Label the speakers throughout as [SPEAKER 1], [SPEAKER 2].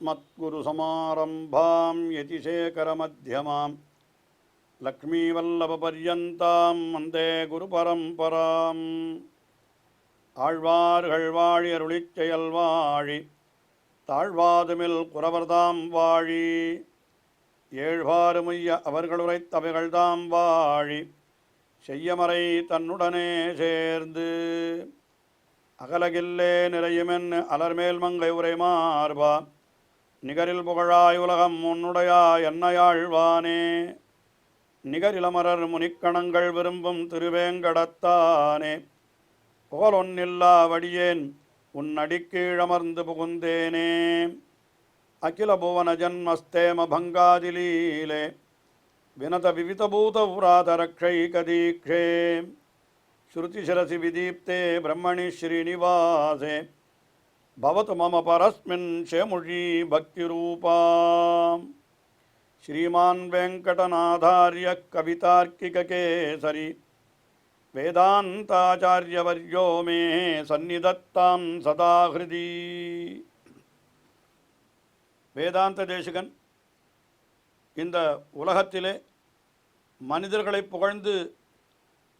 [SPEAKER 1] अस्मद्गुरुसमारम्भां यतिशेखरमध्यमां लक्ष्मीवल्लभपर्यन्तां वन्दे गुरुपरम्पराम् ஆழ்வார்கள் வாழி அருளிச் செயல் வாழி தாழ்வாதுமில் குறவர்தாம் வாழி ஏழ்வாறுமைய அவர்களுரைத்தவைகள்தாம் வாழி செய்யமறை தன்னுடனே சேர்ந்து அகலகில்லே நிறையுமென் அலர்மேல் மங்கை உரை மார்பா நிகரில் புகழாய் உலகம் உன்னுடையா என்னையாழ்வானே நிகரிலமரர் முனிக்கணங்கள் விரும்பும் திருவேங்கடத்தானே புகழொன்னில்லா வடியேன் உன் அடிக்கீழமர்ந்து புகுந்தேனே அகில புவன ஜன்மஸ்தேம பங்காதிலீலே வினத விவிதபூத புராதரக்ஷைகதீக்ஷே ஸ்ருதிசிரசி விதீப்தே பிரம்மணி ஸ்ரீனிவாசே பவத்து மம பரஸ்மின் ஷேமுழி பக்திரூபா ஸ்ரீமான் வெங்கடநாதார்ய கவிதார்க்கிககேசரி வேதாந்தாச்சாரியவர்யோ மே சந்நிதத்தாம் சதா ஹிருதி. வேதாந்த தேசிகன் இந்த உலகத்திலே மனிதர்களை புகழ்ந்து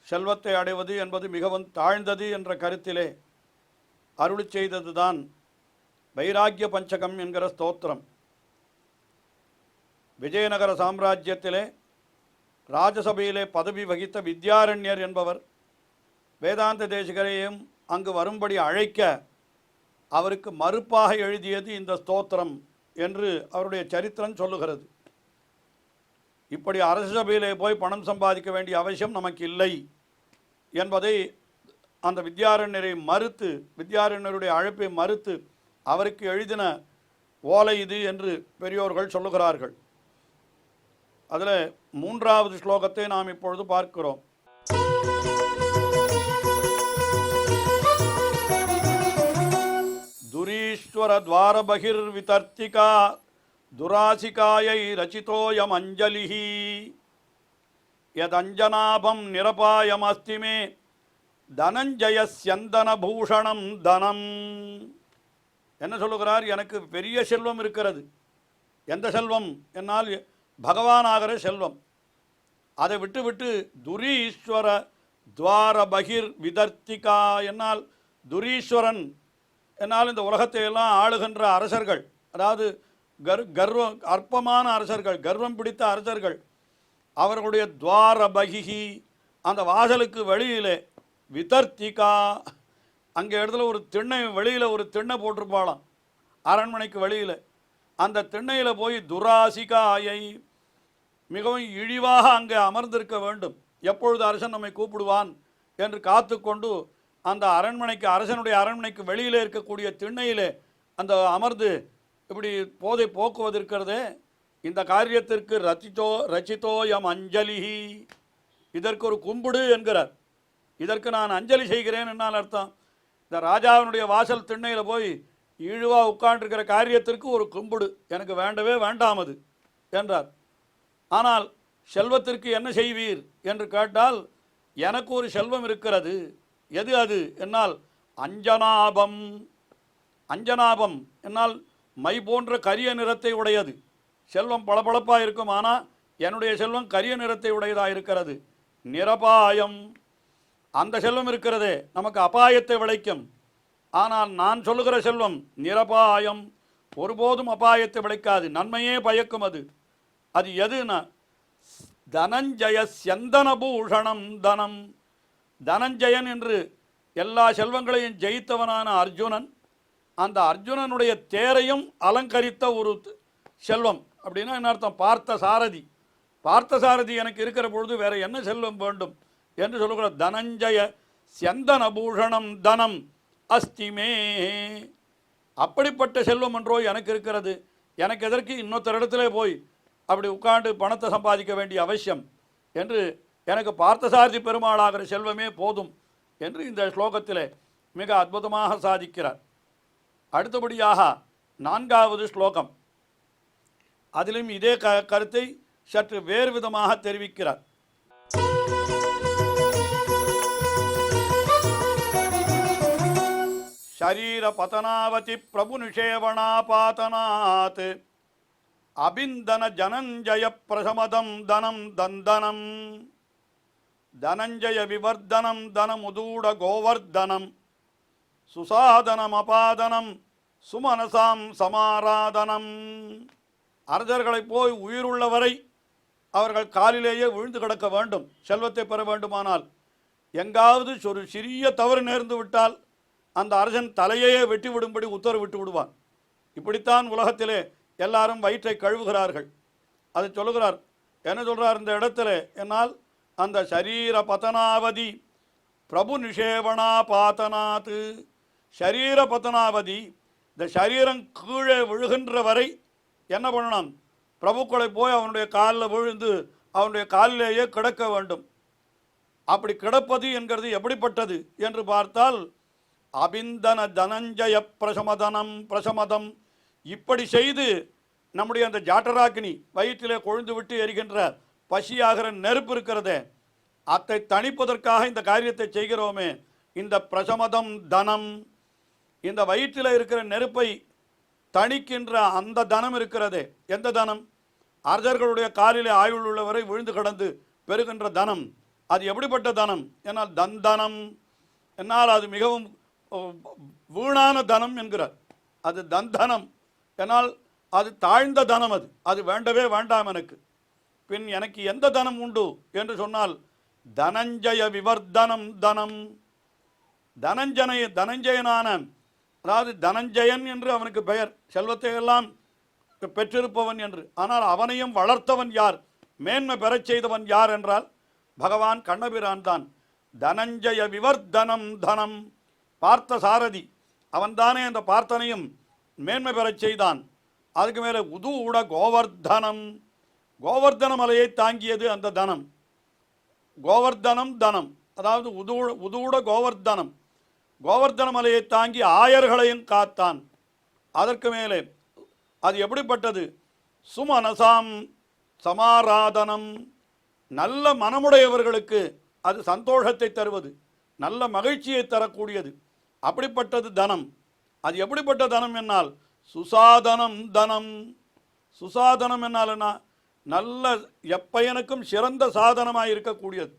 [SPEAKER 1] செல்வத்தை அடைவது என்பது மிகவும் தாழ்ந்தது என்ற கருத்திலே அருளி செய்ததுதான் வைராக்கிய பஞ்சகம் என்கிற ஸ்தோத்திரம். விஜயநகர சாம்ராஜ்யத்திலே ராஜசபையிலே பதவி வகித்த வித்யாரண்யர் என்பவர் வேதாந்த தேசிகரையும் அங்கு வரும்படி அழைக்க அவருக்கு மறுப்பாக எழுதியது இந்த ஸ்தோத்திரம் என்று அவருடைய சரித்திரம் சொல்லுகிறது. இப்படி அரச சபையிலே போய் பணம் சம்பாதிக்க வேண்டிய அவசியம் நமக்கு இல்லை என்பதை அந்த வித்யாரண்யரை மறுத்து, வித்யாரண்யருடைய அழைப்பை மறுத்து அவருக்கு எழுதின ஓலை இது என்று பெரியோர்கள் சொல்லுகிறார்கள். அதில் 3வது ஸ்லோகத்தை நாம் இப்பொழுது பார்க்கிறோம். துரீஸ்வர துவாரபகிர் விதர்த்திகா துராசிகாயை ரச்சிதோயமஞ்சலிஹி யதஞ்சனாபம் நிரபாயமஸ்திமே தனஞ்சயஸ்யந்தனபூஷணம் தனம். என்ன சொல்லுகிறார்? எனக்கு பெரிய செல்வம் இருக்கிறது. எந்த செல்வம் என்னால் பகவானாகிற செல்வம். அதை விட்டு துரீஸ்வர துவார பகிர் விதர்த்திகா என்னால் துரீஸ்வரன் என்னால் இந்த உலகத்தை எல்லாம் ஆளுகின்ற அரசர்கள், அதாவது கர்வம் அற்பமான அரசர்கள், கர்வம் பிடித்த அரசர்கள், அவர்களுடைய துவார பகிஹி அந்த வாசலுக்கு வெளியிலே விதர்த்திகா அங்கே இடத்துல ஒரு திண்ணை, வெளியில் ஒரு திண்ணை போட்டிருப்பாளாம் அரண்மனைக்கு வெளியில். அந்த திண்ணையில் போய் துராசிகாயை மிகவும் இழிவாக அங்கே அமர்ந்திருக்க வேண்டும். எப்பொழுது அரசன் நம்மை கூப்பிடுவான் என்று காத்து கொண்டு அந்த அரண்மனைக்கு, அரசனுடைய அரண்மனைக்கு வெளியிலே இருக்கக்கூடிய திண்ணையிலே அந்த அமர்ந்து இப்படி போதை போக்குவது இருக்கிறதே, இந்த காரியத்திற்கு ரச்சிதோயம் அஞ்சலிஹி, இதற்கு ஒரு கும்பிடு என்கிறார். இதற்கு நான் அஞ்சலி செய்கிறேன் என்னால் அர்த்தம். இந்த ராஜாவினுடைய வாசல் திண்ணையில் போய் இழிவாக உட்காண்டிருக்கிற காரியத்திற்கு ஒரு கும்பிடு எனக்கு வேண்டவே வேண்டாமது என்றார். ஆனால் செல்வத்திற்கு என்ன செய்வீர் என்று கேட்டால், எனக்கு ஒரு செல்வம் இருக்கிறது. எது அது என்னால் அஞ்சனாபம். அஞ்சனாபம் என்னால் மை போன்ற கரிய நிறத்தை உடையது. செல்வம் பளபளப்பாக இருக்கும், ஆனால் என்னுடைய செல்வம் கரிய நிறத்தை உடையதாக இருக்கிறது. நிரபாயம், அந்த செல்வம் இருக்கிறதே நமக்கு அபாயத்தை விளைக்கும். ஆனால் நான் சொல்லுகிற செல்வம் நிரபாயம், ஒருபோதும் அபாயத்தை விளைக்காது, நன்மையே பயக்கும். அது எதுனா தனஞ்சய சந்தனபூஷணம் தனம். தனஞ்சயன் என்று எல்லா செல்வங்களையும் ஜெயித்தவனான அர்ஜுனன், அந்த அர்ஜுனனுடைய தேரையும் அலங்கரித்த ஒரு செல்வம். அப்படின்னா என்ன அர்த்தம்? பார்த்த சாரதி. பார்த்த சாரதி எனக்கு இருக்கிற பொழுது வேற என்ன செல்வம் வேண்டும் என்று சொல்லுகிற தனஞ்சய சந்தனபூஷணம் தனம் அஸ்திமே. அப்படிப்பட்ட செல்வம் என்றோ எனக்கு இருக்கிறது. எனக்கு எதற்கு இன்னொருத்தர் இடத்துல போய் அப்படி உட்காந்து பணத்தை சம்பாதிக்க வேண்டிய அவசியம் என்று, எனக்கு பார்த்தசாரதி பெருமாளாகிற செல்வமே போதும் என்று இந்த ஸ்லோகத்திலே மிக அற்புதமாக சாதிக்கிறார். அடுத்தபடியாக 4வது ஸ்லோகம், அதிலும் இதே கருத்தை சற்று வேறு விதமாக தெரிவிக்கிறார். ஷரீர பதனாவதி பிரபு நிஷேவணாபாதனாத் அபிந்தன ஜனஞ்சய பிரசமதம் தனம் தந்தனம் தனஞ்சய விவர்தனம் தனமுதூட கோவர்தனம் சுசாதனம் அபாதனம் சுமனசாம் சமாராதனம். அரசர்களை போய் உயிருள்ளவரை அவர்கள் காலிலேயே விழுந்து கிடக்க வேண்டும். செல்வத்தை பெற வேண்டுமானால் எங்காவது ஒரு சிறிய தவறு நேர்ந்து விட்டால் அந்த அரசன் தலையையே வெட்டி விடும்படி உத்தரவிட்டு விடுவான். இப்படித்தான் உலகத்திலே எல்லாரும் வயிற்றை கழுவுகிறார்கள். அதை சொல்லுகிறார். என்ன சொல்கிறார் இந்த இடத்துல? என்னால் அந்த ஷரீர பதனாவதி பிரபு நிஷேவணா பாத்தனாத்து. ஷரீர பதனாவதி, இந்த சரீரம் கீழே விழுகின்ற வரை என்ன பண்ணணும்? பிரபுக்களை போய் அவனுடைய காலில் விழுந்து அவனுடைய காலிலேயே கிடக்க வேண்டும். அப்படி கிடப்பது என்கிறது எப்படிப்பட்டது என்று பார்த்தால் அபிந்தன தனஞ்சய பிரசமதம். இப்படி செய்து நம்முடைய அந்த ஜாட்டராக்கினி வயிற்றிலே கொழுந்து விட்டு எரிகின்ற பசியாகிற நெருப்பு இருக்கிறதே, அதை தணிப்பதற்காக இந்த காரியத்தை செய்கிறோமே. இந்த பிரசமதம் தனம், இந்த வயிற்றில் இருக்கிற நெருப்பை தணிக்கின்ற அந்த தனம் இருக்கிறதே. எந்த தனம்? அரசர்களுடைய காலிலே ஆயுள் உள்ளவரை விழுந்து கிடந்து பெறுகின்ற தனம். அது எப்படிப்பட்ட தனம்? என்னால் தந்தனம், என்னால் அது மிகவும் வீணான தனம் என்கிறார். அது தந்தனம், என்னால் அது தாழ்ந்த தனம். அது வேண்டவே வேண்டாம் எனக்கு. பின் எனக்கு எந்த தனம் உண்டு என்று சொன்னால் தனஞ்சய விவர்தனம் தனம். தனஞ்சயனான, அதாவது தனஞ்சயன் என்று அவனுக்கு பெயர், செல்வத்தை எல்லாம் பெற்றிருப்பவன் என்று. ஆனால் அவனையும் வளர்த்தவன் யார், மேன்மை பெறச் செய்தவன் யார் என்றால் பகவான் கண்ணபிரான் தான். தனஞ்சய விவர்தனம் தனம். பார்த்த சாரதி அவன்தானே அந்த பார்த்தனையும் மேன்மை பெறச் செய்தான். அதுக்கு மேலே உதூட கோவர்தனம், கோவர்தன மலையை தாங்கியது அந்த தனம். கோவர்தனம் தனம், அதாவது உதூட கோவர்தனம், கோவர்தன மலையை தாங்கி ஆயர்களையும் காத்தான். அதற்கு மேலே அது எப்படிப்பட்டது? சுமனசாம் சமாராதனம், நல்ல மனமுடையவர்களுக்கு அது சந்தோஷத்தை தருவது, நல்ல மகிழ்ச்சியை தரக்கூடியது. அப்படிப்பட்டது தனம். அது எப்படிப்பட்ட தனம் என்னால் சுசாதனம் தனம். சுசாதனம் என்னால்னா நல்ல எப்பயனுக்கும் சிறந்த சாதனமாக இருக்கக்கூடியது.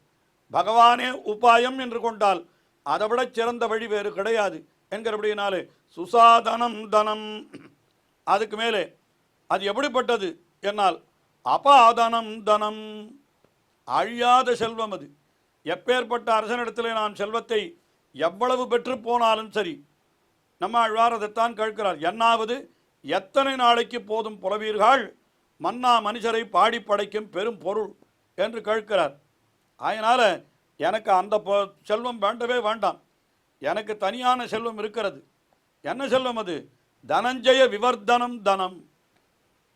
[SPEAKER 1] பகவானே உபாயம் என்று கொண்டால் அதை விட சிறந்த வழி வேறு கிடையாது என்கிறபடினாலே சுசாதனம் தனம். அதுக்கு மேலே அது எப்படிப்பட்டது என்னால் அபாதனம் தனம், அழியாத செல்வம். அது எப்பேற்பட்ட அரசனிடத்திலே நாம் செல்வத்தை எவ்வளவு பெற்று போனாலும் சரி, நம்ம ஆழ்வார் அதைத்தான் கேட்கிறார். என்னாவது எத்தனை நாளைக்கு போதும் புலவீர்கள், மன்னா மனுஷரை பாடி படைக்கும் பெரும் பொருள் என்று கேட்கிறார். அதனால் எனக்கு அந்த செல்வம் வேண்டவே வேண்டாம். எனக்கு தனியான செல்வம் இருக்கிறது. என்ன செல்வம் அது? தனஞ்சய விவர்தனம் தனம்.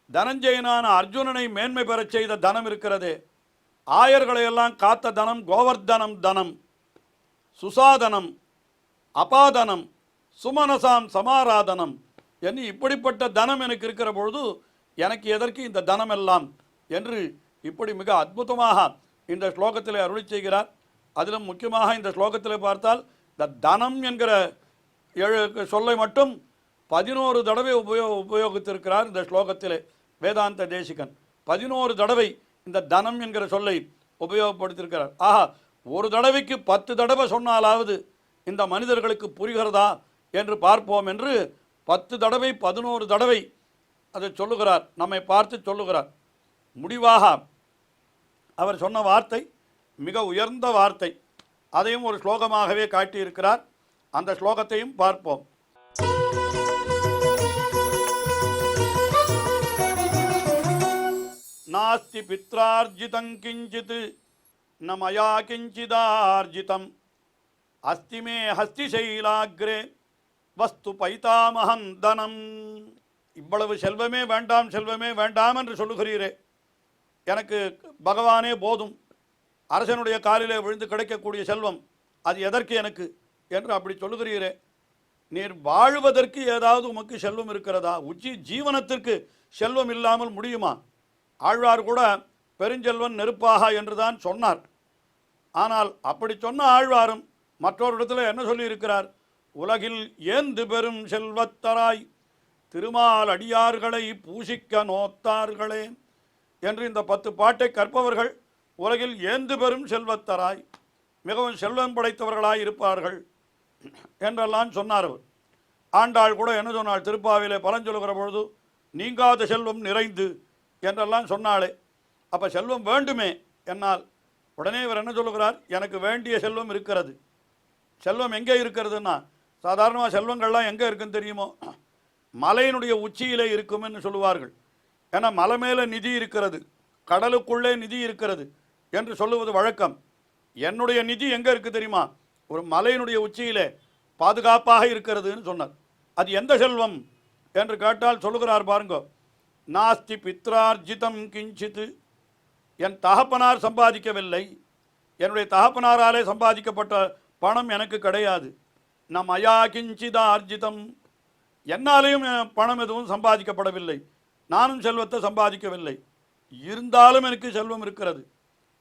[SPEAKER 1] தனஞ்சயனான அர்ஜுனனை மேன்மை பெறச் செய்த தனம் இருக்கிறதே, ஆயர்களையெல்லாம் காத்த தனம் கோவர்தனம் தனம். சுசாதனம், அபாதனம், சுமனசாம் சமாராதனம் என்று இப்படிப்பட்ட தனம் எனக்கு இருக்கிற பொழுது எனக்கு எதற்கு இந்த தனம் எல்லாம் என்று இப்படி மிக அற்புதமாக இந்த ஸ்லோகத்தில் அருளி செய்கிறார். அதிலும் முக்கியமாக இந்த ஸ்லோகத்தில் பார்த்தால் இந்த தனம் என்கிற சொல்லை மட்டும் 11 தடவை உபயோகித்திருக்கிறார் இந்த ஸ்லோகத்திலே வேதாந்த தேசிகன். 11 தடவை இந்த தனம் என்கிற சொல்லை உபயோகப்படுத்தியிருக்கிறார். ஆஹா, ஒரு தடவைக்கு 10 தடவை சொன்னாலாவது இந்த மனிதர்களுக்கு புரிகிறதா என்று பார்ப்போம் என்று 10 தடவை 11 தடவை அதை சொல்லுகிறார், நம்மை பார்த்து சொல்லுகிறார். முடிவாக அவர் சொன்ன வார்த்தை மிக உயர்ந்த வார்த்தை. அதையும் ஒரு ஸ்லோகமாகவே காட்டியிருக்கிறார். அந்த ஸ்லோகத்தையும் பார்ப்போம். நாஸ்தி பித்ரார்ஜிதம் கிஞ்சித் ந மயா கிஞ்சிதார்ஜிதம் அஸ்தி மே ஹஸ்திசைலாக்ரே வஸ்து பைதாமஹம் தனம். இவ்வளவு செல்வமே வேண்டாம், செல்வமே வேண்டாம் என்று சொல்லுகிறீரே, எனக்கு பகவானே போதும், அரசனுடைய காலிலே விழுந்து கிடைக்கக்கூடிய செல்வம் அது எதற்கு எனக்கு என்று அப்படி சொல்லுகிறீரே. நீர் வாழ்வதற்கு ஏதாவது உமக்கு செல்வம் இருக்கிறதா? ஜீவனத்திற்கு செல்வம் இல்லாமல் முடியுமா? ஆழ்வார் கூட பெருஞ்செல்வன் நெருப்பாக என்று தான் சொன்னார். ஆனால் அப்படி சொன்ன ஆழ்வாரும் மற்றொரு இடத்துல என்ன சொல்லியிருக்கிறார்? உலகில் ஏந்து பெரும் செல்வத்தராய் திருமால் அடியார்களை பூசிக்க நோத்தார்களே என்று இந்த 10 பாட்டை கற்பவர்கள் உலகில் ஏந்து பெரும் செல்வத்தராய் மிகவும் செல்வம் படைத்தவர்களாய் இருப்பார்கள் என்றெல்லாம் சொன்னார் அவர். ஆண்டாள் கூட என்ன சொன்னாள்? திருப்பாவிலே பலன் சொல்லுகிற பொழுது நீங்காத செல்வம் நிறைந்து என்றெல்லாம் சொன்னாளே. அப்போ செல்வம் வேண்டுமே என்னால் உடனே இவர் என்ன சொல்லுகிறார்? எனக்கு வேண்டிய செல்வம் இருக்கிறது. செல்வம் எங்கே இருக்கிறதுன்னா, சாதாரணமாக செல்வங்கள்லாம் எங்கே இருக்குன்னு தெரியுமோ? மலையினுடைய உச்சியிலே இருக்கும்னு சொல்லுவார்கள். ஏன்னா மலை மேலே நிதி இருக்கிறது, கடலுக்குள்ளே நிதி இருக்கிறது என்று சொல்லுவது வழக்கம். என்னுடைய நிதி எங்கே இருக்குது தெரியுமா? ஒரு மலையினுடைய உச்சியிலே பாதுகாப்பாக இருக்கிறதுன்னு சொன்னார். அது எந்த செல்வம் என்று கேட்டால் சொல்லுகிறார் பாருங்க, நாஸ்தி பித்ரார்ஜிதம் கிஞ்சித்து, என் தகப்பனார் சம்பாதிக்கவில்லை, என்னுடைய தகப்பனாராலே சம்பாதிக்கப்பட்ட பணம் எனக்கு கிடையாது. நம் அயா கிஞ்சிதா அர்ஜிதம், என்னாலேயும் பணம் எதுவும் சம்பாதிக்கப்படவில்லை, நானும் செல்வத்தை சம்பாதிக்கவில்லை. இருந்தாலும் எனக்கு செல்வம் இருக்கிறது.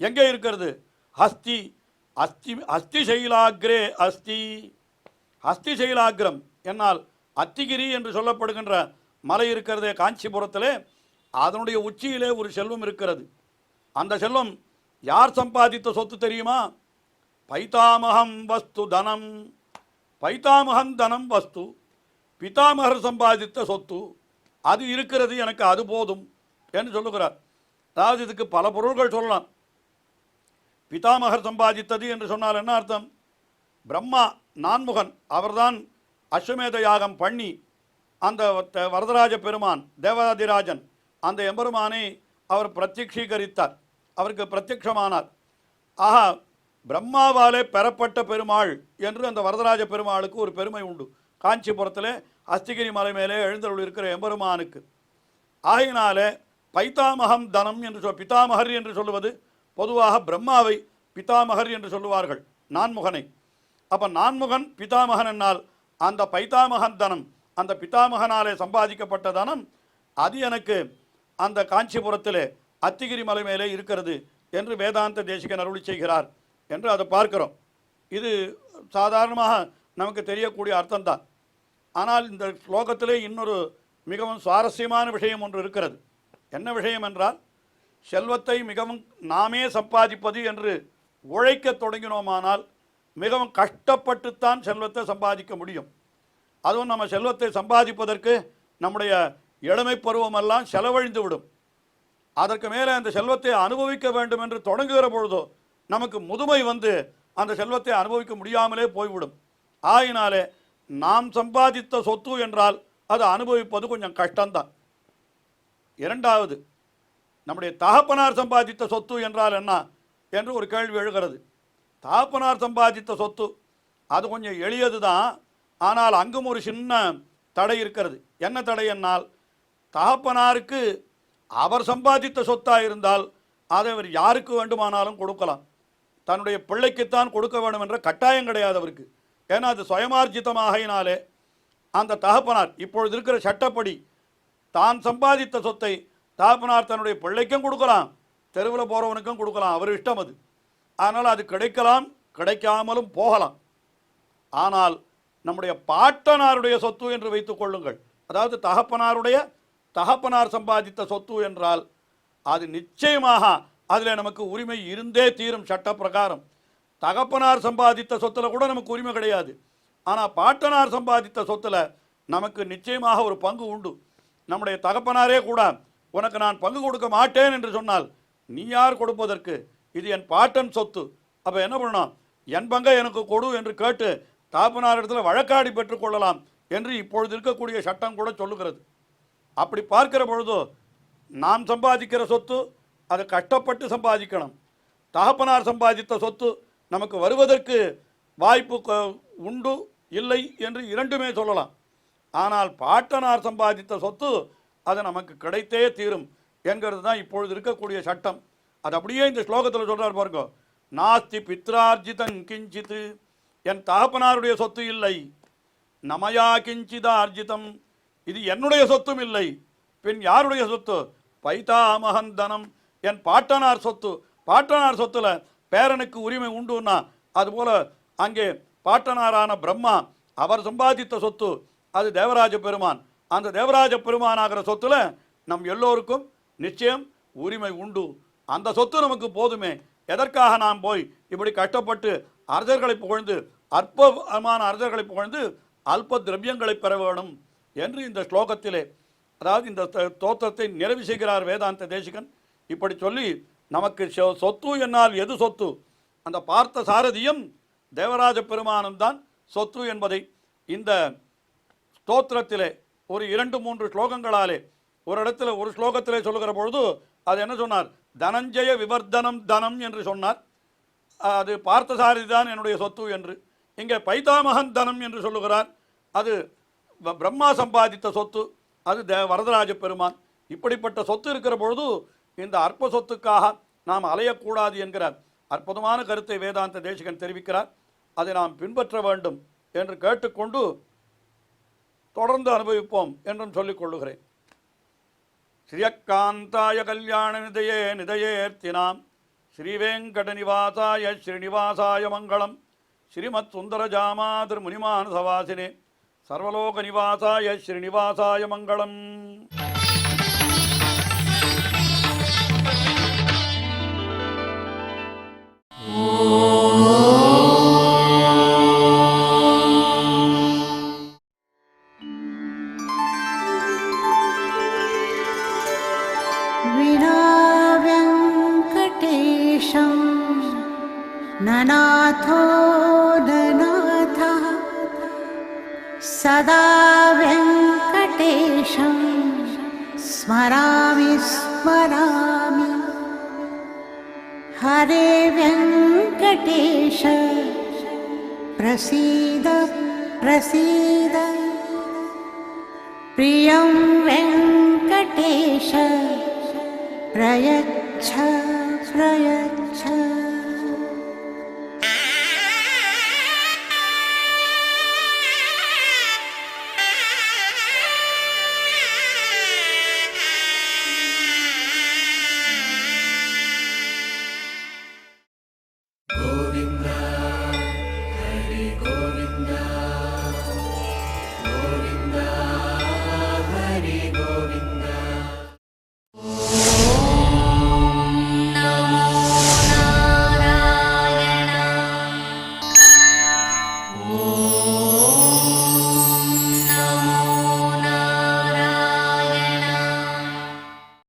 [SPEAKER 1] எங்கே இருக்கிறது? ஹஸ்தி அஸ்தி அஸ்தி சைலாகிரே அஸ்தி. ஹஸ்தி சைலாகிரம் என்னால் அத்திகிரி என்று சொல்லப்படுகின்ற மலை இருக்கிறதே காஞ்சிபுரத்திலே, அதனுடைய உச்சியிலே ஒரு செல்வம் இருக்கிறது. அந்த செல்வம் யார் சம்பாதித்த சொத்து தெரியுமா? பைதாமகம் வஸ்து தனம். பைதாமகன் தனம் வஸ்து, பிதாமகர் சம்பாதித்த சொத்து அது இருக்கிறது, எனக்கு அது போதும் என்று சொல்லுகிறார். அதாவது இதுக்கு பல பொருள்கள் சொல்லலாம். பிதாமகர் சம்பாதித்தது என்று சொன்னால் என்ன அர்த்தம்? பிரம்மா நான்முகன் அவர்தான் அஸ்வமேத யாகம் பண்ணி அந்த வரதராஜ பெருமான் தேவாதிராஜன் அந்த எம்பெருமானை அவர் பிரத்யக்ஷீகரித்தார், அவருக்கு பிரத்யக்ஷமானார். ஆஹா, பிரம்மாவாலே பெறப்பட்ட பெருமாள் என்று அந்த வரதராஜ பெருமாளுக்கு ஒரு பெருமை உண்டு. காஞ்சிபுரத்தில் அஸ்திகிரி மலை மேலே எழுந்தருள் இருக்கிற எம்பெருமானுக்கு. ஆகையினாலே பைதாமகம் தனம் என்று பிதாமகர் என்று சொல்லுவது பொதுவாக பிரம்மாவை பிதாமகர் என்று சொல்லுவார்கள், நான்முகனை. அப்போ நான்முகன் பிதாமகன் என்னால் அந்த பைதாமகன் தனம், அந்த பிதாமகனாலே சம்பாதிக்கப்பட்ட தனம், அது எனக்கு அந்த காஞ்சிபுரத்திலே அத்திகிரி மலை மேலே இருக்கிறது என்று வேதாந்த தேசிகன் அருளி செய்கிறார் என்று அதை பார்க்கிறோம். இது சாதாரணமாக நமக்கு தெரியக்கூடிய அர்த்தம்தான். ஆனால் இந்த ஸ்லோகத்திலே இன்னொரு மிகவும் சுவாரஸ்யமான விஷயம் ஒன்று இருக்கிறது. என்ன விஷயம் என்றால், செல்வத்தை மிகவும் நாமே சம்பாதிப்பது என்று உழைக்க தொடங்கினோமானால் மிகவும் கஷ்டப்பட்டுத்தான் செல்வத்தை சம்பாதிக்க முடியும். அதுவும் நம்ம செல்வத்தை சம்பாதிப்பதற்கு நம்முடைய இளமை பருவமெல்லாம் செலவழிந்து விடும். அதற்கு மேலே அந்த செல்வத்தை அனுபவிக்க வேண்டும் என்று தொடங்குகிற பொழுதோ நமக்கு முதுமை வந்து அந்த செல்வத்தை அனுபவிக்க முடியாமலே போய்விடும். ஆயினாலே நாம் சம்பாதித்த சொத்து என்றால் அது அனுபவிப்பது கொஞ்சம் கஷ்டம்தான். இரண்டாவது, நம்முடைய தகப்பனார் சம்பாதித்த சொத்து என்றால் என்ன என்று ஒரு கேள்வி எழுகிறது. தகப்பனார் சம்பாதித்த சொத்து அது கொஞ்சம் எளியது தான். ஆனால் அங்கும் ஒரு சின்ன தடை இருக்கிறது. என்ன தடை என்னால், தகப்பனாருக்கு அவர் சம்பாதித்த சொத்தாக இருந்தால் அதை அவர் யாருக்கு வேண்டுமானாலும் கொடுக்கலாம். தன்னுடைய பிள்ளைக்குத்தான் கொடுக்க வேண்டும் என்ற கட்டாயம் கிடையாது அவருக்கு. ஏன்னா அது சுயமார்ஜிதமாகினாலே அந்த தகப்பனார் இப்பொழுது இருக்கிற சட்டப்படி தான் சம்பாதித்த சொத்தை தகப்பனார் தன்னுடைய பிள்ளைக்கும் கொடுக்கலாம், தெருவில் போகிறவனுக்கும் கொடுக்கலாம், அவர் இஷ்டம் அது. அதனால் அது கிடைக்கலாம், கிடைக்காமலும் போகலாம். ஆனால் நம்முடைய பாட்டனாருடைய சொத்து என்று வைத்துக் கொள்ளுங்கள், அதாவது தகப்பனார் சம்பாதித்த சொத்து என்றால் அது நிச்சயமாக அதில் நமக்கு உரிமை இருந்தே தீரும். சட்ட பிரகாரம் தகப்பனார் சம்பாதித்த சொத்தில் கூட நமக்கு உரிமை கிடையாது. ஆனால் பாட்டனார் சம்பாதித்த சொத்தில் நமக்கு நிச்சயமாக ஒரு பங்கு உண்டு. நம்முடைய தகப்பனாரே கூட உனக்கு நான் பங்கு கொடுக்க மாட்டேன் என்று சொன்னால் நீ யார் கொடுப்பதற்கு? இது என் பாட்டன் சொத்து, அப்போ என்ன பண்ணணும், என் பங்கை எனக்கு கொடு என்று கேட்டு தகப்பனார் இடத்துல வழக்காடி பெற்றுக்கொள்ளலாம் என்று இப்பொழுது இருக்கக்கூடிய சட்டம் கூட சொல்லுகிறது. அப்படி பார்க்கிற பொழுதோ நாம் சம்பாதிக்கிற சொத்து அதை கஷ்டப்பட்டு சம்பாதிக்கணும். தகப்பனார் சம்பாதித்த சொத்து நமக்கு வருவதற்கு வாய்ப்பு உண்டு இல்லை என்று இரண்டுமே சொல்லலாம். ஆனால் பாட்டனார் சம்பாதித்த சொத்து அது நமக்கு கிடைத்தே தீரும் என்கிறது தான் இப்பொழுது இருக்கக்கூடிய சட்டம். அது அப்படியே இந்த ஸ்லோகத்தில் சொல்கிறார் பாருங்க, நாஸ்தி பித்ரார்ஜிதம் கிஞ்சித்து, என் தகப்பனாருடைய சொத்து இல்லை, நமயா கிஞ்சிதா அர்ஜிதம், இது என்னுடைய சொத்தும் இல்லை, பின் யாருடைய சொத்து? பைதாமகன் தனம், என் பாட்டனார் சொத்து. பாட்டனார் சொத்துல பேரனுக்கு உரிமை உண்டுன்னா அதுபோல அங்கே பாட்டனாரான பிரம்மா அவர் சம்பாதித்த சொத்து அது தேவராஜ பெருமான். அந்த தேவராஜ பெருமானாகிற சொத்துல நம் எல்லோருக்கும் நிச்சயம் உரிமை உண்டு. அந்த சொத்து நமக்கு போதுமே. எதற்காக நாம் போய் இப்படி கஷ்டப்பட்டு அர்ஜர்களை புகழ்ந்து அற்பமான அர்ஜர்களை புகழ்ந்து அல்ப திரவியங்களை பெற வேணும் என்று இந்த ஸ்லோகத்திலே, அதாவது இந்த தோற்றத்தை நிறைவு செய்கிறார் வேதாந்த தேசிகன். இப்படி சொல்லி நமக்கு சொத்து என்னால் எது சொத்து, அந்த பார்த்த சாரதியும் தேவராஜ பெருமானும் தான் சொத்து என்பதை இந்த ஸ்தோத்திரத்திலே ஒரு 2-3 ஸ்லோகங்களாலே, ஒரு இடத்துல ஒரு ஸ்லோகத்திலே சொல்லுகிற பொழுது அது என்ன சொன்னார், தனஞ்சய விவர்தனம் தனம் என்று சொன்னார். அது பார்த்தசாரதி தான் என்னுடைய சொத்து என்று. இங்கே பைதாமகன் தனம் என்று சொல்லுகிறார். அது பிரம்மா சம்பாதித்த சொத்து, அது வரதராஜ பெருமான். இப்படிப்பட்ட சொத்து இருக்கிற பொழுது இந்த அற்ப சொத்துக்காக நாம் அலையக்கூடாது என்கிற அற்புதமான கருத்தை வேதாந்த தேசிகன் தெரிவிக்கிறார். அதை நாம் பின்பற்ற வேண்டும் என்று கேட்டுக்கொண்டு தொடர்ந்து அனுபவிப்போம் என்றும் சொல்லிக் கொள்ளுகிறேன். ஸ்ரீயக்காந்தாய கல்யாண நிதையே நிதையேர்த்தினாம் ஸ்ரீவேங்கட நிவாசாய ஸ்ரீனிவாசாய மங்களம். ஸ்ரீமத் சுந்தர ஜாமாதிர் முனிமான சவாசினே சர்வலோக நிவாசாய ஸ்ரீனிவாசாய மங்களம்.
[SPEAKER 2] ननाथो ननाथः सदा वेङ्कटेशं स्मरामि स्मरामि. हरे वेङ्कटेश प्रसीद प्रसीद. प्रियं वेङ्कटेश प्रयच्छ प्रयच्छ.
[SPEAKER 3] Govinda